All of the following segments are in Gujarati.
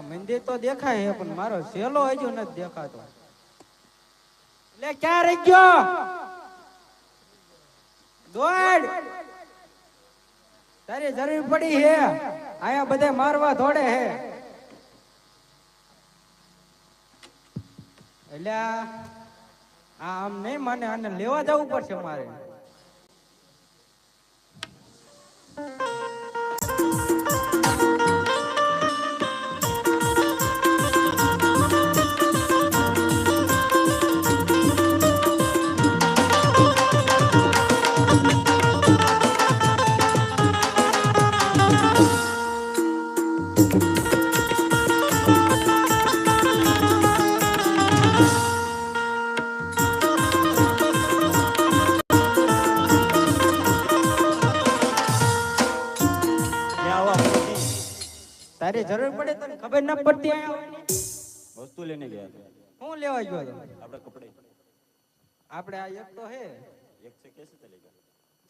મંદિર તો દેખાય પણ મારો સેલો હજુ નથી દેખાતો. એટલે ક્યાં રહી ગયો? દોડ, તારી જરૂર પડી હે. આયા બધે મારવા થોડે હે. એટલે આમ નહીં માને, આને લેવા જવું પડશે મારે. તારી જરૂર પડે તને ખબર ન પડતી. વસ્તુ લેને ગયા હતા. હું લેવા ગયો હતો? આપણે કપડે. આપણે આ એક તો है, एक से कैसे चलेगा?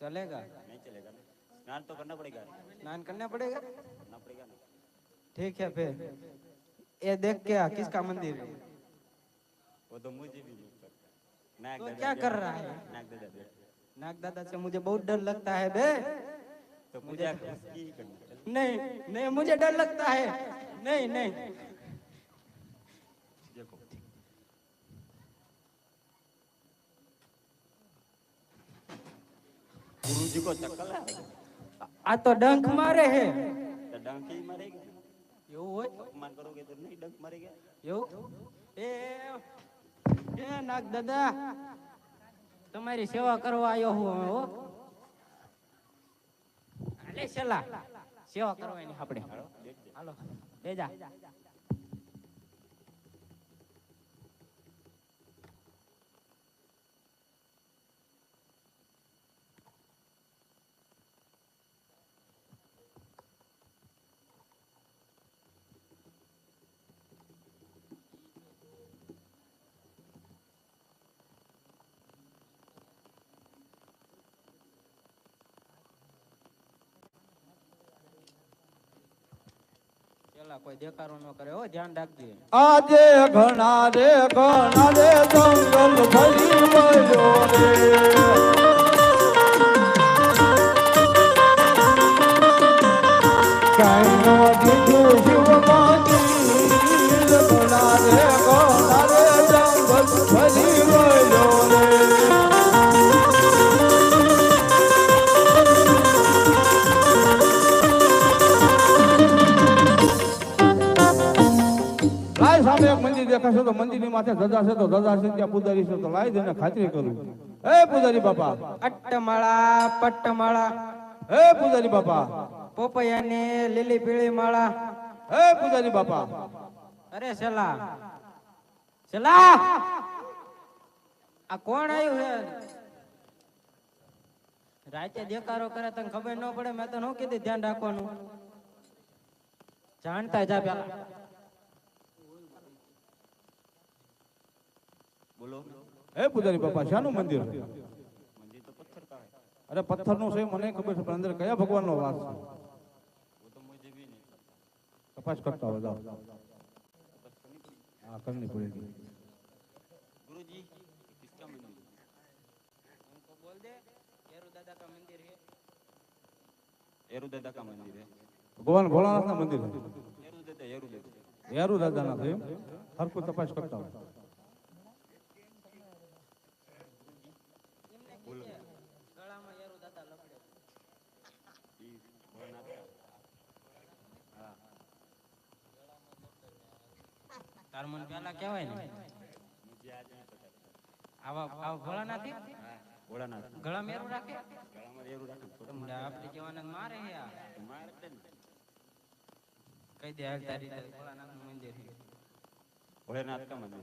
चलेगा नहीं चलेगा ना, स्नान तो करना पड़ेगा. स्नान करना पड़ेगा, करना पड़ेगा ना. ठीक है फिर ये देख क्या किसका मंदिर है? वो तो मुझे भी नहीं पता. नाग तो दादा क्या कर रहा है? नाग दादा बैठ. नाग दादा से मुझे बहुत डर लगता है बे. तो पूजा किसकी करनी? नहीं नहीं मुझे डर लगता है. नहीं नहीं देखो गुरुजी को चक्कर आएगा. आ तो डंक मारे है. तो डंक ही मारेगा. એવું હોય? अपमान करोगे तो नहीं डंक मारेगा. એવું એ નાગ દાદા તમારી સેવા કરવા આવ્યો હું હવે હો. અલે સલા સેવા કરવાની આપણે. હાલો બેજા. કોઈ દેખાડો ન કરે હો, ધ્યાન રાખજે. આજે ઘણા રે જંગલ ભરી વયો રે. કાઈ નો દીધું શિવમાંથી ઘણા રે જંગલ ભરી વયો રે. સામે એક મંદિર દેખાશે તો મંદિરની માથે ધજા છે તો ધજા છે, ત્યાં પૂજારી છે તો લાઈ દઈને ખાતરી કરું. હે પૂજારી બાપા. અટ્ટમાળા પટ્ટમાળા. હે પૂજારી બાપા. પોપૈયાની લીલી પીળી માળા. હે પૂજારી બાપા. અરે સલા સલા આ કોણ આવ્યું હે? રાતે દેકારો કરે તને ખબર ન પડે? મેં તો ન કીધું ધ્યાન રાખવાનું. જાણતા જા પેલા. बोलो. હે પૂજારી બાપા, શાનું મંદિર? मंदिर तो पत्थर का है. અરે પથ્થરનું છે મને ખબર છે, પણ અંદર કયા ભગવાનનો વાસ છે? वो तो मुझे भी नहीं पता. તપાસ કરતા હો, જાઓ. હા, કરની પડેગી. गुरुजी किसका मंदिर? उनको बोल दे येरू दादा का मंदिर है. येरू दादा का मंदिर है. ભગવાન ભોળાનાથના મંદિર છે. येरू दादा યારુ દાદાના છે એમ? હરખું તપાસ કરતા હોય. તાર મન પેલા કહેવાય ને. આવા ભોળાનાથી ભોળાનાથ ગળા મેરું રાખે ગળામાં રેરું રાખે ને થોડું હમણાં આપણે જવાના મારે હે આ. મારે જ ને. કહી દે હાલ તારી તારી ભોળાનાથનું મંદિર છે. ભોળેનાથ કા મંદિર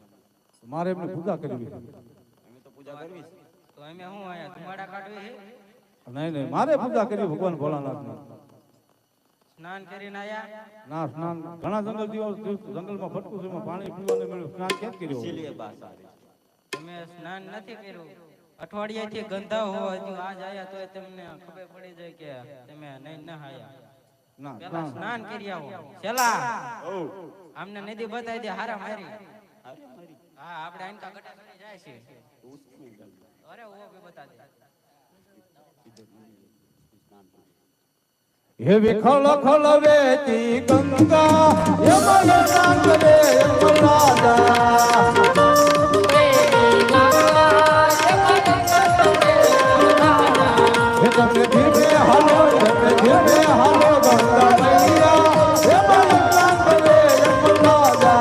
મારે એમની પૂજા કરવી છે. અમે તો પૂજા કરવી છે. તો અમે શું આયા ધુમાડા કાઢવી છે? નહીં નહીં મારે પૂજા કરવી ભગવાન ભોળાનાથની. સ્નાન કરીને આયા? ના સ્નાન ઘણા જંગલમાં ફટકું છે, એમાં પાણી પીવાનું મળ્યું, સ્નાન ક્યાં કર્યું? ઇસીલિए बात आ रही તમે સ્નાન નથી કર્યું, અઠવાડિયાથી ગંધા હો, હજુ આજ આયા તોય તમને ખબર પડી જાય કે તમે નહીં ન આયા. ના પેલા સ્નાન સ્નાન કરી આવો. છેલ્લા ओ આમને નદી બતાવી દે હારા મારી. अरे हमारी હા આપણે આઈનકા ગટા કરી જાય છે. उसमें गल અરે ઓ ભી બતા દે. હે વિખલ ખલ વેતી ગંગા યમલ નાથ રે યમલાદા હે તમે ધીમે હાલો ગંગા મૈયા યમલ નાથ રે યમલાદા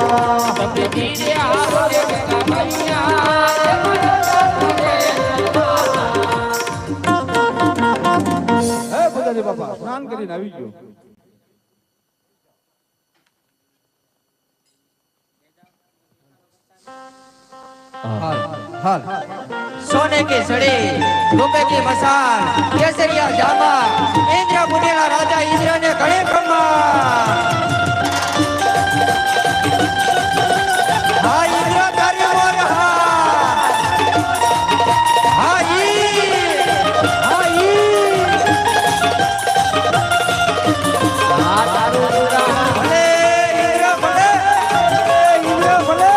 તમે ધીરે હાલો રે ગંગા મૈયા હે બુધાજી બાપા સ્નાન કરીને આવી ગયો. सोने की सड़ी रुपए की मसाल केसरिया जामा इंद्र मुनिया राजा इंद्र ने घड़े ब्रह्मा हाँ इंद्र तारी मोर हाँ ई हाँ तारू भले इंद्र भले इंद्र भले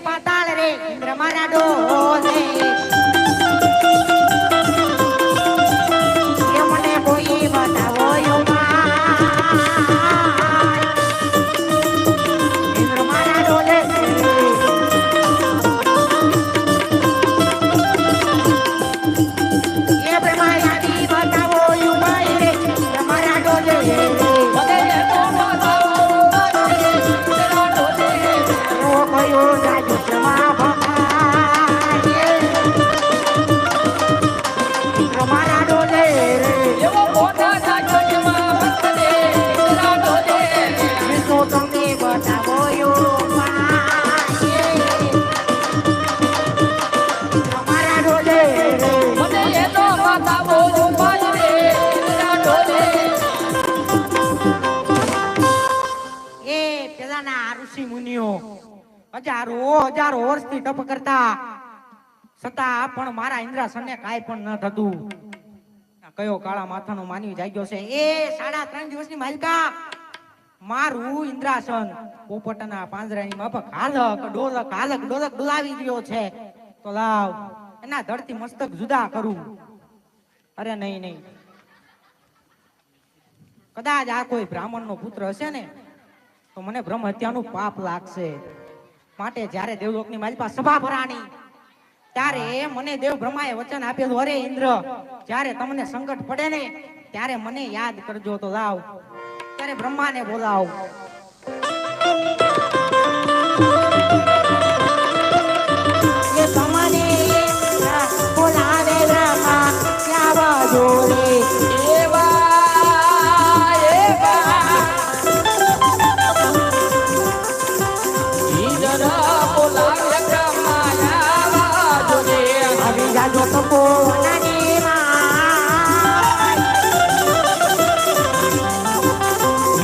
પાતાળ રે ઇન્દ્ર મારા ડોલે એ મને કોઈ બતાવો ઇન્દ્ર મારા ડોલે એ બ્રહ્માયાની બતાવો યુમાઈ રે ઇન્દ્ર મારા ડોલે હજારો વર્ષથી તપ કરતા છતાં પણ મારા ઇન્દ્રાસનને કાંઈ પણ ન થતું. કયો કાળા માથાનો માનવી જાગ્યો છે એ 3.5 દિવસની માલિકા મારું ઇન્દ્રાસન પોપટના પાંજરાની માફક હાલક ડોલક ડોલાવી રહ્યો છે. તો લાવ એના ધરતી મસ્તક જુદા કરું. અરે નહીં કદાચ આ કોઈ બ્રાહ્મણનો પુત્ર હશે ને તો મને બ્રહ્મ હત્યાનું પાપ લાગશે. માટે જ્યારે દેવલોકની માલિકા સભા ભરાણી ત્યારે મને દેવ બ્રહ્માએ વચન આપેલું, અરે ઇન્દ્ર જ્યારે તમને સંકટ પડે ને ત્યારે મને યાદ કરજો. તો લાવ ત્યારે બ્રહ્માને બોલાવ. એ તમને બોલાવે બ્રહ્મા ક્યાં બાજુ રે જો તો કોનાની માં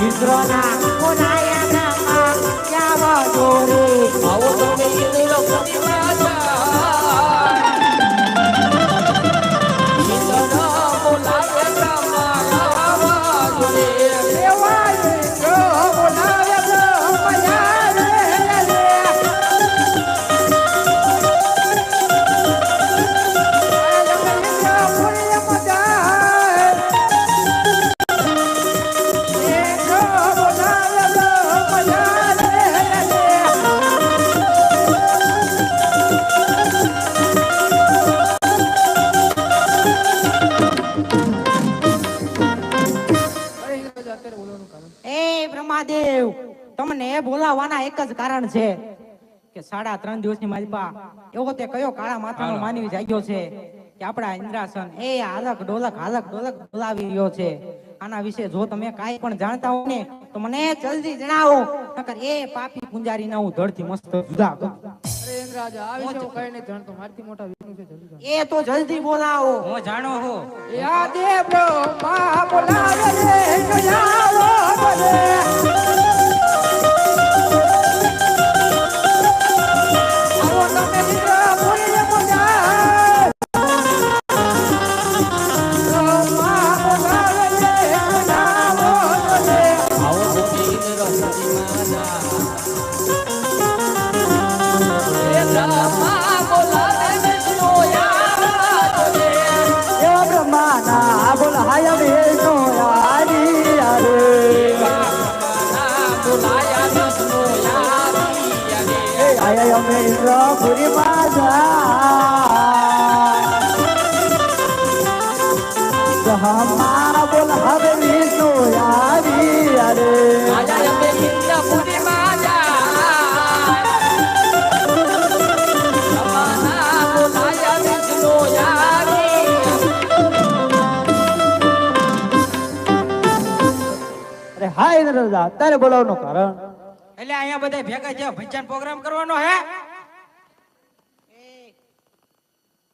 ઇન્દ્રના કોનાયા બ્રહ્મા ક્યાં બાજુ રે આવો તમે ઇન્દ્ર પ્રતિમા ઇન્દ્રના બોલાવે બ્રહ્મા આવો રે દેવાય જો બોલાવે બ્રહ્મા રે બ્રહ્માદેવ તમને બોલાવવાના એક જ કારણ છે કે 3.5 દિવસની માલિકા એવો તે કયો કાળા માથાનો માનવી જાગ્યો છે કે આપણા ઇન્દ્રાસન એ હાલક ડોલક બોલાવી રહ્યો છે. આના વિશે જો તમે કાંઈ પણ જાણતા હો ને તો મને જલ્દી જણાવો, નકર એ પાપી પુંજારીના હું ધડથી મસ્ત જુદા કરું. અરે ઇન્દ્રાજા આ વિશે હું કઈ નથી જાણતો. મારથી મોટા વિષ્ણુ છે, જલ્દી જાણ. એ તો જલ્દી બોલાવો. હું જાણો હો યા દેવ બ્રહ્મા બોલાવે રે ગયાવો બોલે આવો તમે ઇન્દ્ર બોલે બોલા બ્રહ્મા બોલાવે રે ગયાવો બોલે આવો તમે ઇન્દ્ર પ્રતિમા એ બ્રહ્મા બોલાવે વિષ્ણુ યા બોલે એ બ્રહ્મા બોલાય વિષ્ણુ યારી યારે બોલાયા વિષ્ણુ યારી યારે આયા અમે ઇન્દ્ર પુરી માજા બ્રહ્મા બોલાવે વિષ્ણુ યારી યારે આયા અમે ઇન્દ્ર પુરી માજા બ્રહ્મા બોલાયા વિષ્ણુ યારી હાય ઇન્દ્રજા તારે બોલાવવાનું કારણ એટલે અહીંયા બધા ભેગા છે ભજન પ્રોગ્રામ કરવાનો હે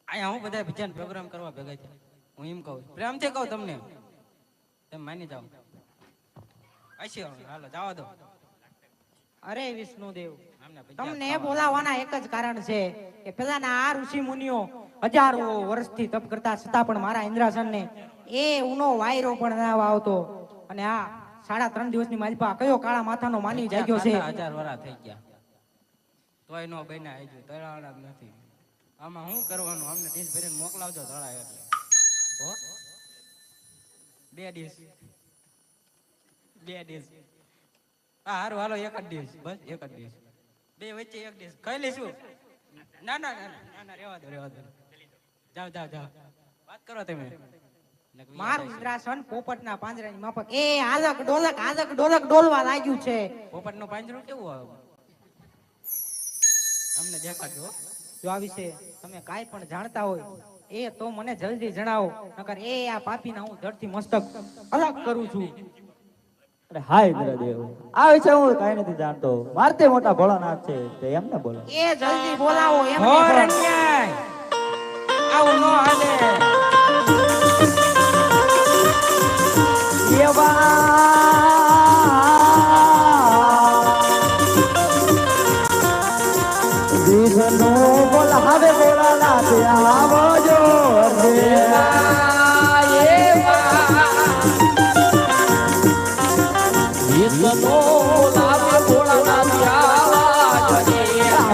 અહીંયા હું બધા ભજન પ્રોગ્રામ કરવા ભેગા છે. હું એમ કહું પ્રેમથી કહું તમને તમે માની જાઓ. હાલો જવા દો. અરે વિષ્ણુદેવ આમને ભજન તમને બોલાવવાના એક જ કારણ છે કે પેલાના આ ઋષિ મુનિઓ હજારો વર્ષથી તપ કરતા છતાં પણ મારા ઇન્દ્રાસનને એ ઉનો વાયરો પણ ના આવતો. અને આ 3.5 દિવસની માલિકા કયો કાળા માથાનો માનવી જાગ્યો છે. 1000 વર્ષ થઈ ગયા. તોય નો બન્યા હજુ તળાવના જ નથી. આમાં શું કરવાનું? અમને ડીશ ભરીને મોકલાવજો તળાય એટલે. હો 2 ડીશ હા હારું હાલો એક જ ડીશ બસ એક જ ડીશ. 2 વચ્ચે એક ડીશ ખાઈ લઈશું. ના ના ના ના રેવા દો જાઓ વાત કરો તમે. મારું ઇન્દ્રાસન પોપટના પાંજરાની માફક એ હાલક ડોલક ડોલવા લાગ્યું છે. પોપટનું પાંજરું કેવું આવે અમને દેખાડજો. જો આ વિશે તમે કાંઈ પણ જાણતા હોય એ તો મને જલ્દી જણાવો, નકર એ આ પાપીના હું ધરતી મસ્તક અલગ કરું છું. અરે હાય ઇન્દ્રદેવ, આ વિશે હું કાંઈ નથી જાણતો. મારતે મોટા ભોળાનાથ છે તે એમને બોલો. એ જલ્દી બોલાવો એમ હો રણ્યાય આવું નો હાલે. વિષ્ણુ બોલાવે ભોળાનાથ આવજો રે.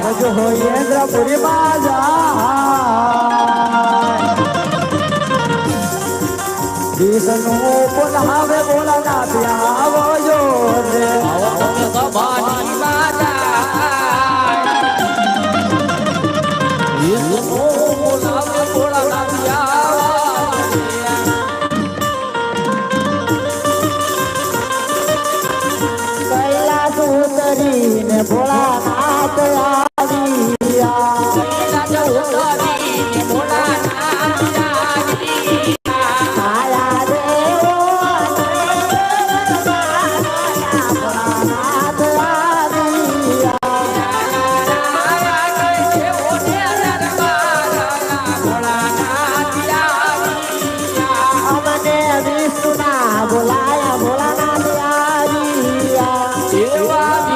આવજો હોય ઇન્દ્રપુરી માં જાય. વિષ્ણુ બોલાવે ભોળાનાથ આવજો રે. કૈલાસ ઉતરીને ભોળાનાથ આયા દેવો ભોળાનાથ અમને વિષ્ણુના બોલાયા ભોળાનાથ ભોળાનાથ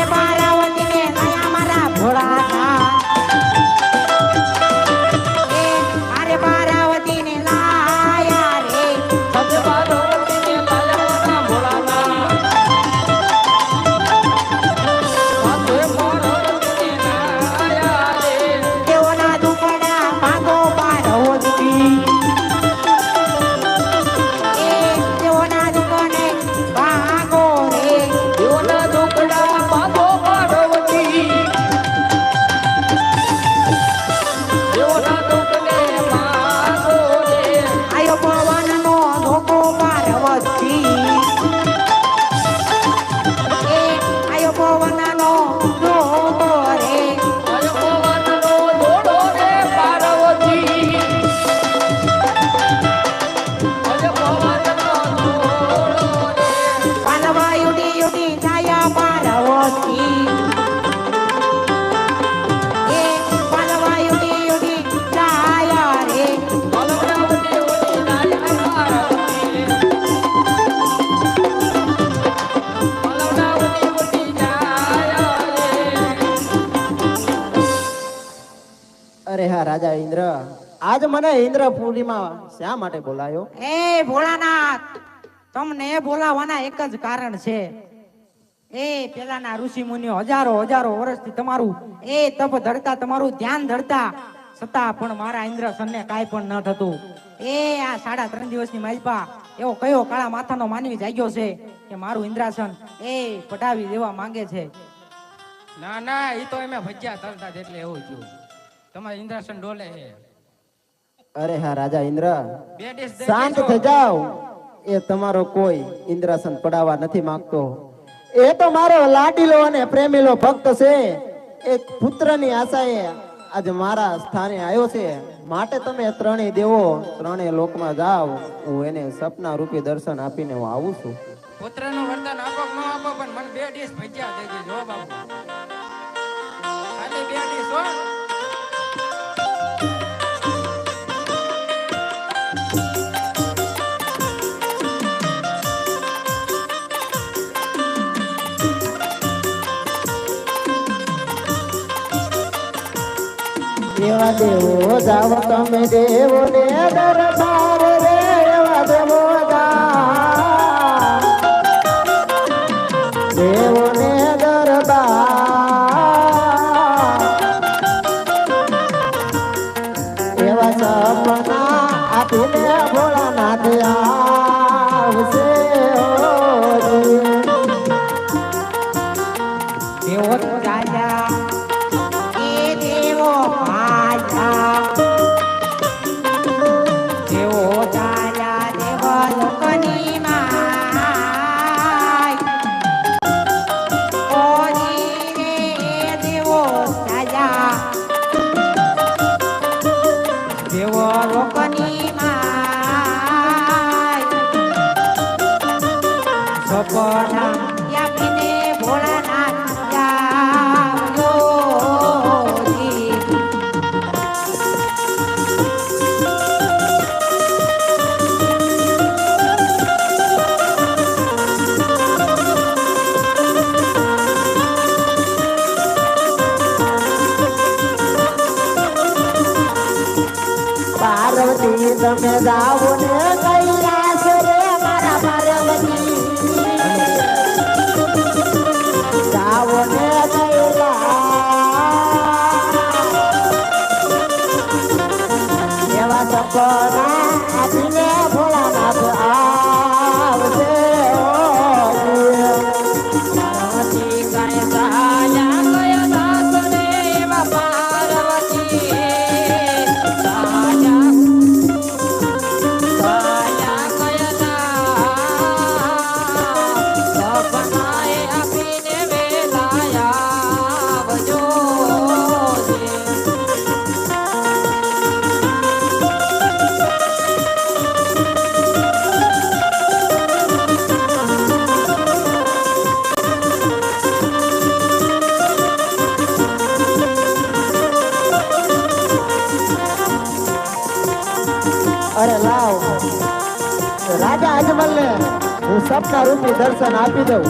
અરે પાર્વતી ને લાયા મારા ભોળાનાથ એ અરે પાર્વતી ને લાયા રે સત પાર્વતીને લાયા ભોળાનાથ. સત પાર્વતીને લાયા રે. દેવોના દુપડા ભાગો પાર્વતી એ દેવોના દુપડે ભાગો રે દેવના દુકડા ભાગો પાર્વતી. દેવના દુકડે ભાગો રે. આયો પવનનો ધોકો પાર્વતી એ આયો પવનનો ધોકો રે આયો પવનનો દોડો રે પાર્વતી. આયો પવનનો દોડો રે. પાલવા યુડી યુડી છાયા પાર્વતી એ પાલવા યુડી યુડી છાયા રે પલવડાવતી ઉડી લાયા પાર્વતી. પલવડાવતી ઉડી લાયા રે. અરે હા રાજા ઇન્દ્ર, આજ મને ઇન્દ્રપુરીમાં શા માટે બોલાયો? એ ભોળાનાથ તમને બોલાવવાના એક જ કારણ છે એ પેલાના ઋષિ મુનિઓ હજારો વર્ષથી તમારું એ તપ ધરતા તમારું ધ્યાન ધરતા છતાં પણ મારા ઇન્દ્રસનને કાંઈ પણ ન થતું એ આ 3.5 દિવસની માલપા એવો કયો કાળા માથાનો માનવી જાગ્યો છે કે મારું ઇન્દ્રાસન એ પટાવી દેવા માંગે છે. ના ના ઈ તો એમે ભજ્યા તરતા જ એટલે એવું થયું. તમારે ઇન્દ્રાસન ડોલે છે. અરે હા રાજા ઇન્દ્ર, બે ડિશ દઈ શાંત દેજો. થઈ જાઓ. એ તમારો કોઈ ઇન્દ્રાસન પડાવવા નથી માંગતો. એ તો મારો લાડીલો અને પ્રેમીલો ભક્ત છે. એક પુત્રની આશાએ આજે મારા સ્થાને આવ્યો છે. માટે તમે ત્રણેય દેવો ત્રણેય લોકમાં જાઓ. હું એને સપના રૂપી દર્શન આપીને હું આવું છું. પુત્રનું વરદાન આપો કે ન આપો પણ મને બે ડિશ ભજ્યા દઈ દેજો હો બાપુ. ખાલી બે ડિશ હો. એવા દેવો જાવ તમે દેવો ને દરબાર રે. એવા દેવો જાવ દેવો ને દરબાર. એવા સપના આપીને ભોળાનાથ આવશે. દેવો રાજા એ દેવો રાજા દેવો રાજા દેવ લોકની માય ઓરી રે દેવો રાજા દેવો લોકની માય સપના યાપીને ભોળાનાથ આવજો જી. પાર્વતી તમે જાઓ ને કૈલાસ રે મારા પાર્વતી. જાઓ ને કૈલાસ. એવા સપના આપીને ભોળાનાથ આવશે. પાર્વતી કરે રાજા કયા દાસ રે એવા પાર્વતી. રાજા રાજા કયા દાસ. સપનાએ આપીને વેલાયા આવજો રે. અરે લાવ રાજા અજમલ ને હું સપના રૂપી દર્શન આપી દઉં.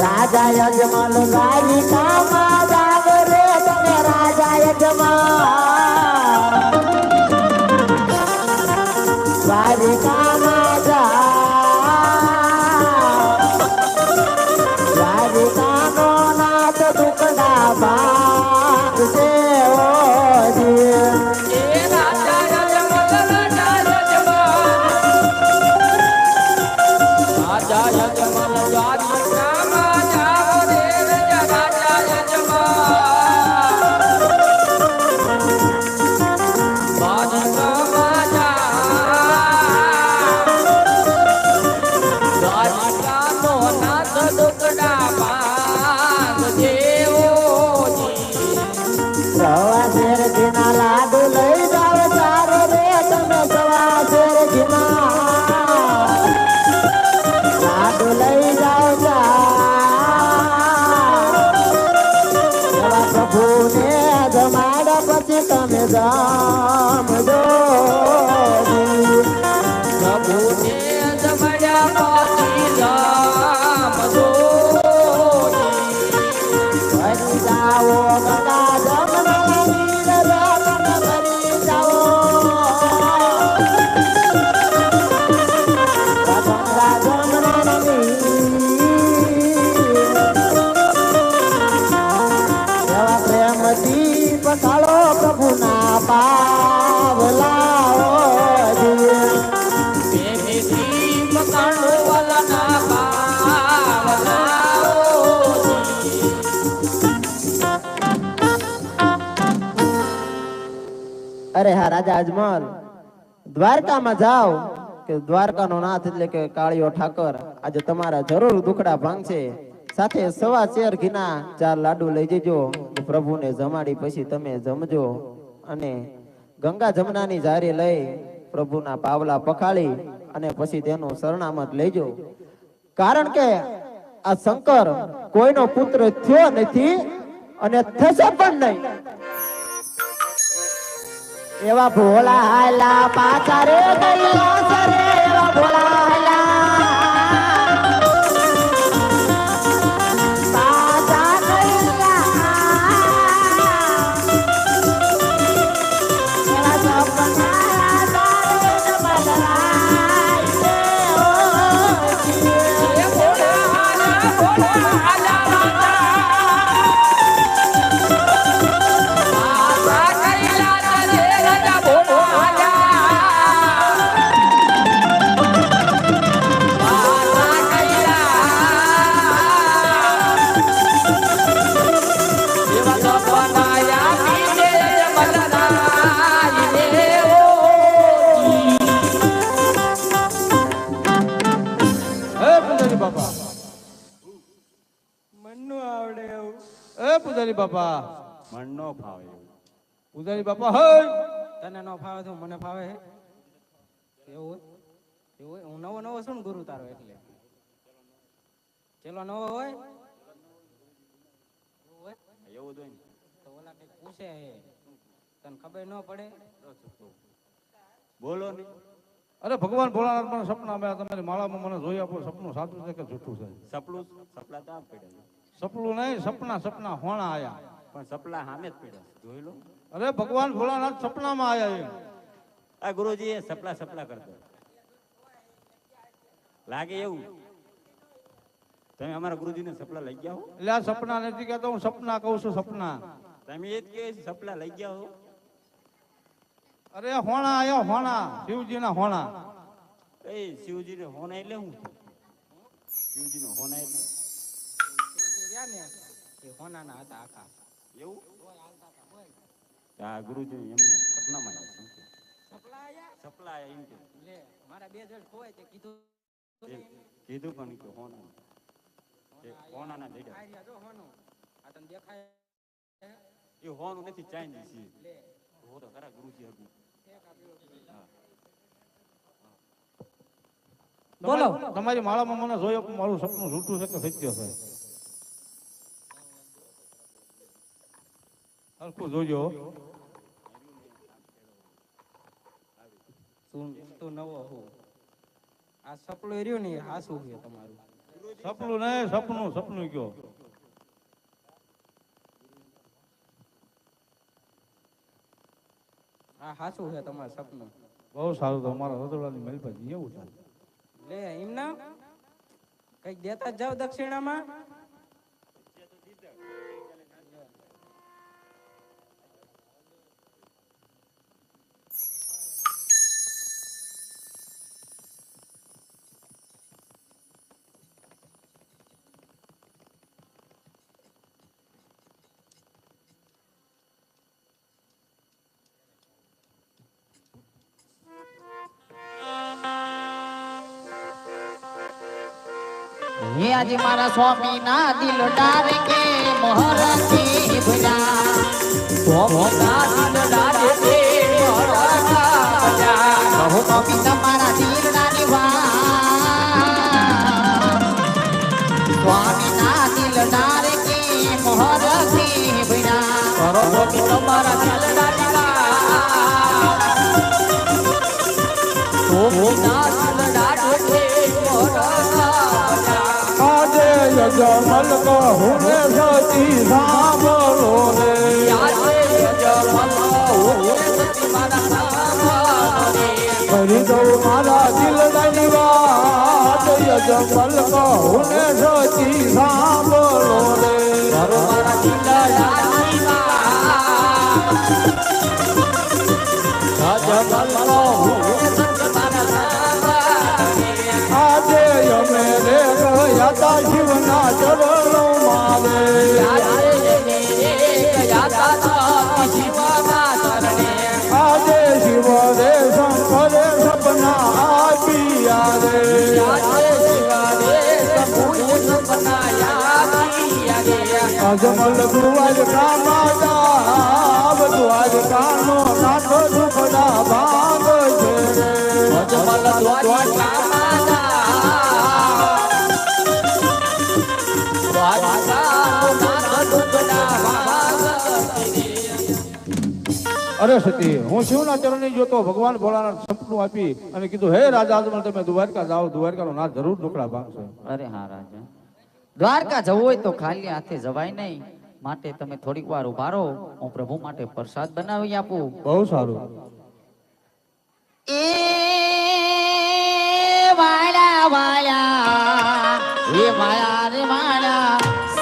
રાજા યજમાન દ્વારિકામાં જાવ રે તમે રાજા યજમાન દ્વારિકામાં જાવ દ્વારિકાનો નાથ દુખડા ભાગશે ઓજી સવા શેર ઘીના લાડુ લઈ જાવ ચારો રે તમે સવા શેર ઘીના લાડુ લઈ જાવ એવા પ્રભુને જમાડ પછી તમે જમજો પ્રભુને જમાડ્યા પછી જમજો ફરી જાઓ ગંગા જમના નીર તમે ફરી જાઓ ગંગા જમના એવા પ્રેમથી પકાળો પ્રભુના પાવલાઓ પકાળો વાલાના પાવલાઓ અરે હા રાજા અજમલ દ્વારકામાં જાઓ કે દ્વારકાનો નાથ એટલે કે કાળિયો ઠાકર આજે તમારા જરૂર દુખડા ભાંગશે સાથે સવા શેર ઘીના 4 લાડુ લઈ જજો પ્રભુને જમાડી પછી તમે જમજો અને ગંગા જમનાની જારી લઈ પ્રભુના પાવલા પખાળી અને પછી તેનું શરણામત લેજો કારણ કે આ શંકર કોઈનો પુત્ર થયો નથી અને થશે પણ નહીં એવા ભોલા હાલા પાછા રે ગયેલા રે એવા ભોલા હાલા પાછા ગયેલા એવા સપના તારે બદલાય છે એ ભોલા હાલા પૂજારી બાપા મન નો ફાવે એવું. પૂજારી બાપા હે તને ન ફાવે તો મને ફાવે હે એવું હોય? એવું હોય? હું નવો નવો છું ને ગુરુ તારો એટલે ચેલો નવો હોય એવું હોય? એવું જ હોય ને. તો ઓલા કઈક પૂછે હે તને ખબર ન પડે બોલો ને. અરે ભગવાન ભોળાનાથ મને સપના મેં તમારી માળામાં મને જોઈ આપો સપનું સાચું છે કે જૂઠું છે સપલું સપલા તો આમ પડ્યા સપલું નહીં સપના સપના હોણા આયા પણ સપલા સામે જ પડ્યા જોઈ લો. અરે ભગવાન ભોળાનાથ સપનામાં આયા એમ આ ગુરુજી એ સપલા સપલા કરતો લાગે એવું. તમે અમારા ગુરુજીને સપલા લઈ ગયા હો. એટલે આ સપના નથી કહેતો હું સપના કહું છું સપના તમે એ જ કહે છે સપલા લઈ ગયા હો. અરે હોણા આયા હોણા શિવજીના હોણા એ શિવજીને હોના એટલે શું છે? શિવજીનો હોના એટલે રહ્યા ને એ હોનાના હતા આખા એવું. આ ગુરુજી એમને સપનામાં આવ્યા છે. સપલા આયા સપલા આવ્યા એમ કે લે મારા બે જણ ખોવાય તે કીધું કીધું પણ કે હોના હોનાના દેડા આ રહ્યા જો હોનું આ તને દેખાય એ હોનું નથી ચાઇનીઝ છે. લે હો તો ખરા ગુરુજી હતું. બોલો. તમારી માળામાં મને જોયો મારું સપનું જૂઠું છે કે સત્ય છે હરખું જોજો તું નવો હો આ સપલું રહ્યું ને હાસું છે તમારું સપનું નહીં, સપનું સપનું કયો. આ હાસું છે તમારું સપનું બહુ સારું. તમારા રતોડાની મહેલ પર એવું છે. લે એમના કઈક દેતા જ જાવ દક્ષિણામાં હે આજે મારા સ્વામી ના દિલ ડારે કે મોહરતી ભજા સ્વામી ના દિલ ડારે કે મોહરતા ભજા કહો સ્વામી તમારા દિલ ડાની વાત સ્વામી ના દિલ ડારે કે મોહરતી ભજા કહો સ્વામી તમારા દિલ ડાની વાત સ્વામી ના દિલ ડારે કે મોહરતા આજે યજમલ કહું ને સતી સાંભળો રે. કરી દઉં મારા દિલની વાત, યજમલ કહું ને સતી સાંભળો રે. આજે અમે રે ગયા તા શિવના ચરણો મારે. આજે શિવ રે શંકરે સપના આપ્યા રે. અજમલ દ્વારકામાં જાવ, દ્વારકાનો નાથો દુખડા ભાગ છે રે. અજમલ દ્વારકામાં અરે સતી, હું શિવના ચરણની જોતો ભગવાન ભોળાનાથ સપનું આપી અને કીધું હે રાજા અજમલ તમે દ્વારકા જાઓ, દ્વારકાનો નાથ જરૂર ઢોકળા ભાગશે. અરે હા રાજા, દ્વારકા જવું હોય તો ખાલી હાથે જવાય નહીં, માટે તમે થોડીક વાર ઉભા રહો, હું પ્રભુ માટે પ્રસાદ બનાવી આપું. બહુ સારું. એ વાળા વાળા એ વાળા રે વાળા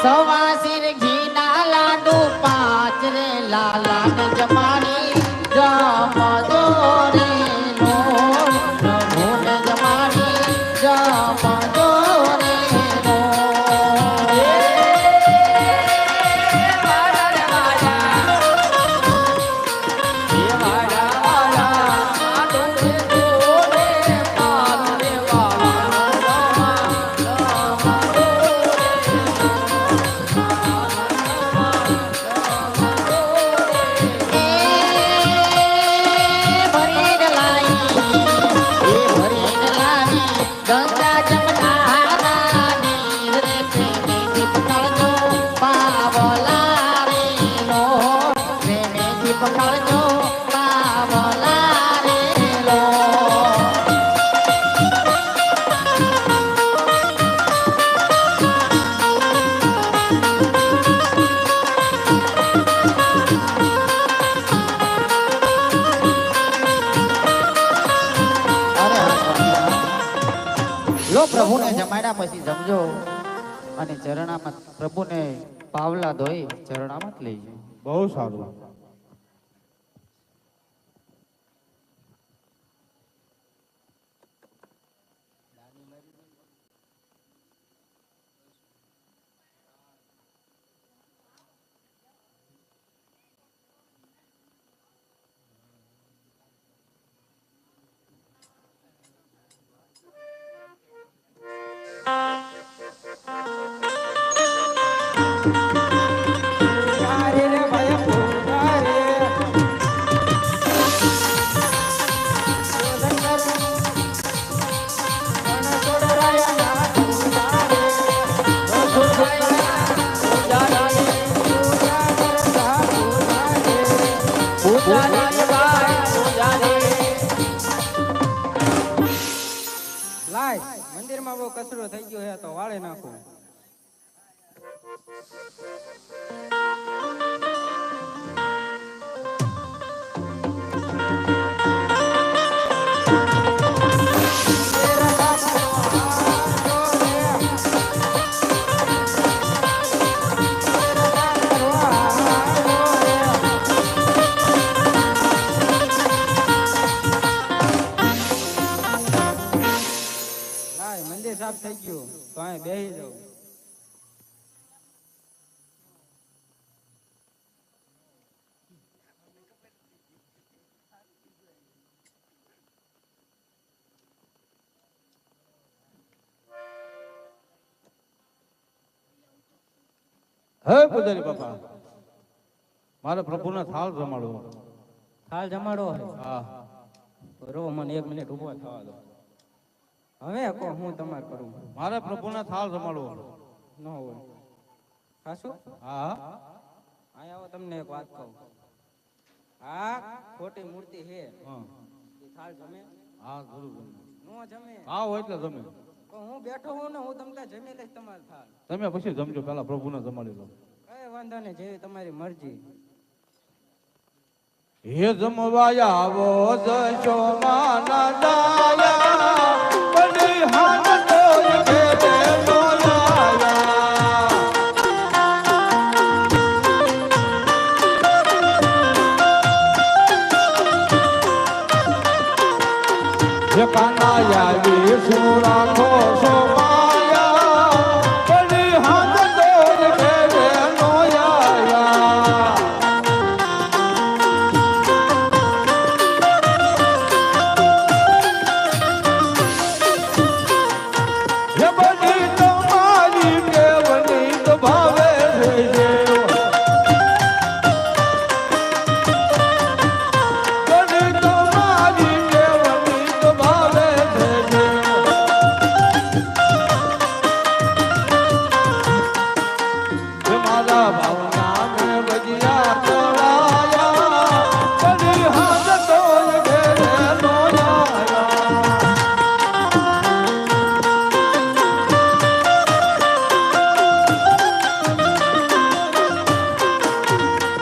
સવા સિર ઘીના લાડુ પાંચ રે લાલા ને જમાડી જમદો રે નો પ્રભુને જમાડી જમદો રે નો. પ્રભુને જમાડ્યા પછી જમજો અને ચરણામાં પ્રભુને પાવલા ધોઈ ચરણામાં જ લઈજો. બહુ સારું. મંદિરમાં બહુ કચરો થઈ ગયો છે તો વાળે નાખું. લાય મંદિર સાફ થઈ ગયું તો અહીં બેસી જાઉં. હે પૂજારી બાપા, મારે પ્રભુને થાળ જમાડવો. થાળ જમાડો છે. હા, રો મને 1 મિનિટ ઊભો થવા દો. હવે કહો હું તમારે કરું. મારે પ્રભુને થાળ જમાડવો. ન હોય ખાશું. હા, અહીંયા આવો તમને એક વાત કહું. આ ખોટી મૂર્તિ છે હા, એ થાળ જમે હા, જરૂર જમે. નો જમે. હા હોય એટલે જમે. તો હું બેઠો હોઉં ને હું તમને જમી લઈશ તમારે થાળ. તમે પછી જમજો, પેલા પ્રભુને જમાડી લો. કઈ વાંધો નહીં, જેવી તમારી મરજી. હે જમવા આવો જશો માના દાયા, બની હાથ તોય ઘેરે બોલાયા. હે કાના આવી સુરા ખોસો માયા, બની હાથ તોય ઘેરે નોયાયા. બની તમારી કેવની તો ભાવે છે. બની તમારી કેવની તો ભાવે છે. મારા ભાવના મેં ભજિયા ચડાયા, બની હાથ તોય ઘેરે નોયાયા.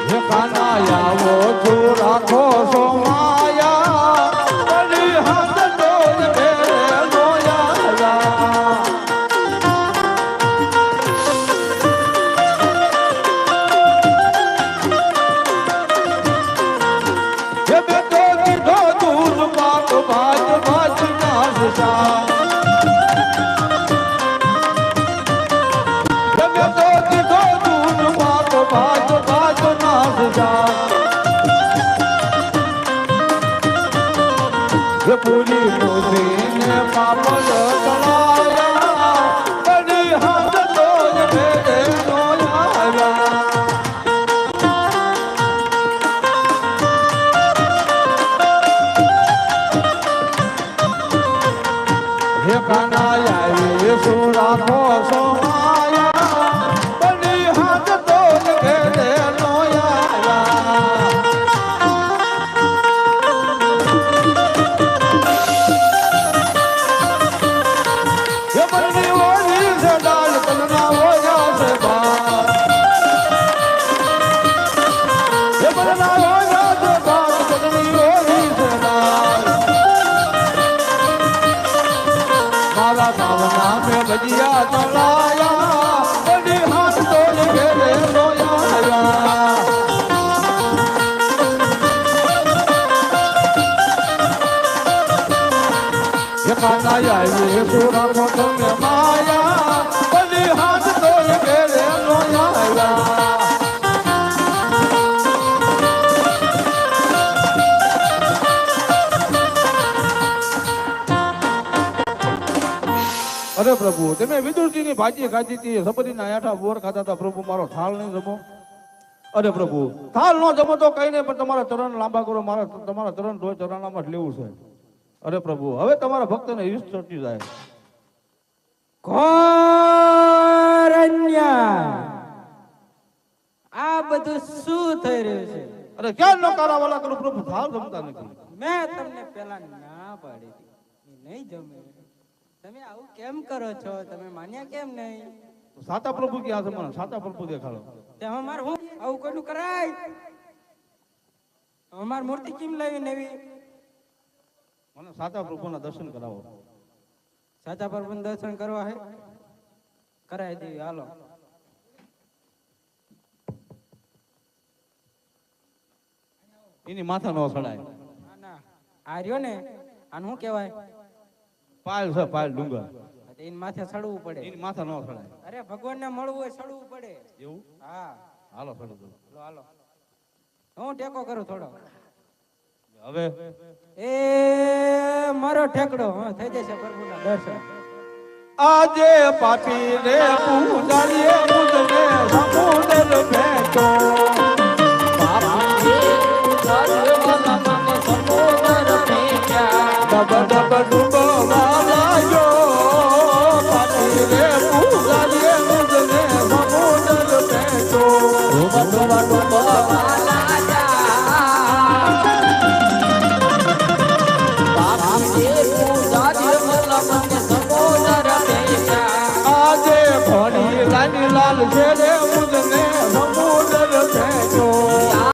હે કાનાયાવો તું રાખો સો માયા, બની હાથ તોય ઘેરે નોયાયા. હે બેટો કીધો દૂધ પાક ભાજ ભાજ નાસતા. હે બેટો કીધો દૂધ પાક ભાજ ભાજ નાસતા. હે પૂરી મોસીને પાપડ તળાયા, બની હાથ તોય ઘેરે નોયાયા. હે કાનાયા સુરા ખોસો માયા, બની હાથ તોય ઘેરે નોયાયા. હે બની ઓરી છે ડાલ તલના ઓયા છે બાર. હે બના ઓયા છે બાર, તલની ઓરી છે ડાલ. મારા ભાવના મેં ભજિયા ચડાયા, બની હાથ તોય ઘેરે નોયાયા. હે કાનાયા સુરા ખોટો મેં માયા, બની હાથ તોય ઘેરે નોયાયા. અરે પ્રભુ, તમે વિદુરજીની ભાજી ખાધી હતી, સબરીના આઠા બોર ખાતા હતા. પ્રભુ મારો થાળ નહીં જમો. અરે પ્રભુ, થાળ નો જમો તો કઈ નહીં, પણ તમારા ચરણ લાંબા કરો. મારા તમારા ચરણ ધોઈ ચરણામાં જ લેવું છે. અરે પ્રભુ, હવે તમારા ભક્તને ઈષ્ટ ચડતી જાય. ઘોર અન્યાય. આ બધું શું થઈ રહ્યું છે? અરે ક્યાં નકારા વાળા કરું પ્રભુ, થાળ જમતા નથી. મેં તમને પેલા ના પાડી હતી, એ નહીં જમે. તમે આવું કેમ કરો છો? તમે માન્યા કેમ નહીં? સાતા પ્રભુ ક્યાં છે? મને સાતા પ્રભુ દેખાડો. તે અમાર હું આવું કોઈનું કરાય? અમાર મૂર્તિ કેમ લાવી નવી? મને સાતા પ્રભુના દર્શન કરાવો. સાચા પ્રભુના દર્શન કરવા હે કરાવી દેવી. હાલો. એની માથા નો સડાય. ના ના આ રહ્યો ને આને શું કહેવાય? પાયલ છે, પાયલ ડુંગર. એની માથે ચડવું પડે. એની માથા નો સડાય. અરે ભગવાનને મળવું હોય ચડવું પડે. એવું? હા હાલો સડો દો. હાલો હું ટેકો કરું થોડો. હવે એ મારો ઠેકડો હા થઈ જશે પ્રભુના દર્શન. આજે પાપી રે પૂજારીએ મુજને સમુદ્ર ભેટો. પાપી રે પૂજારીએ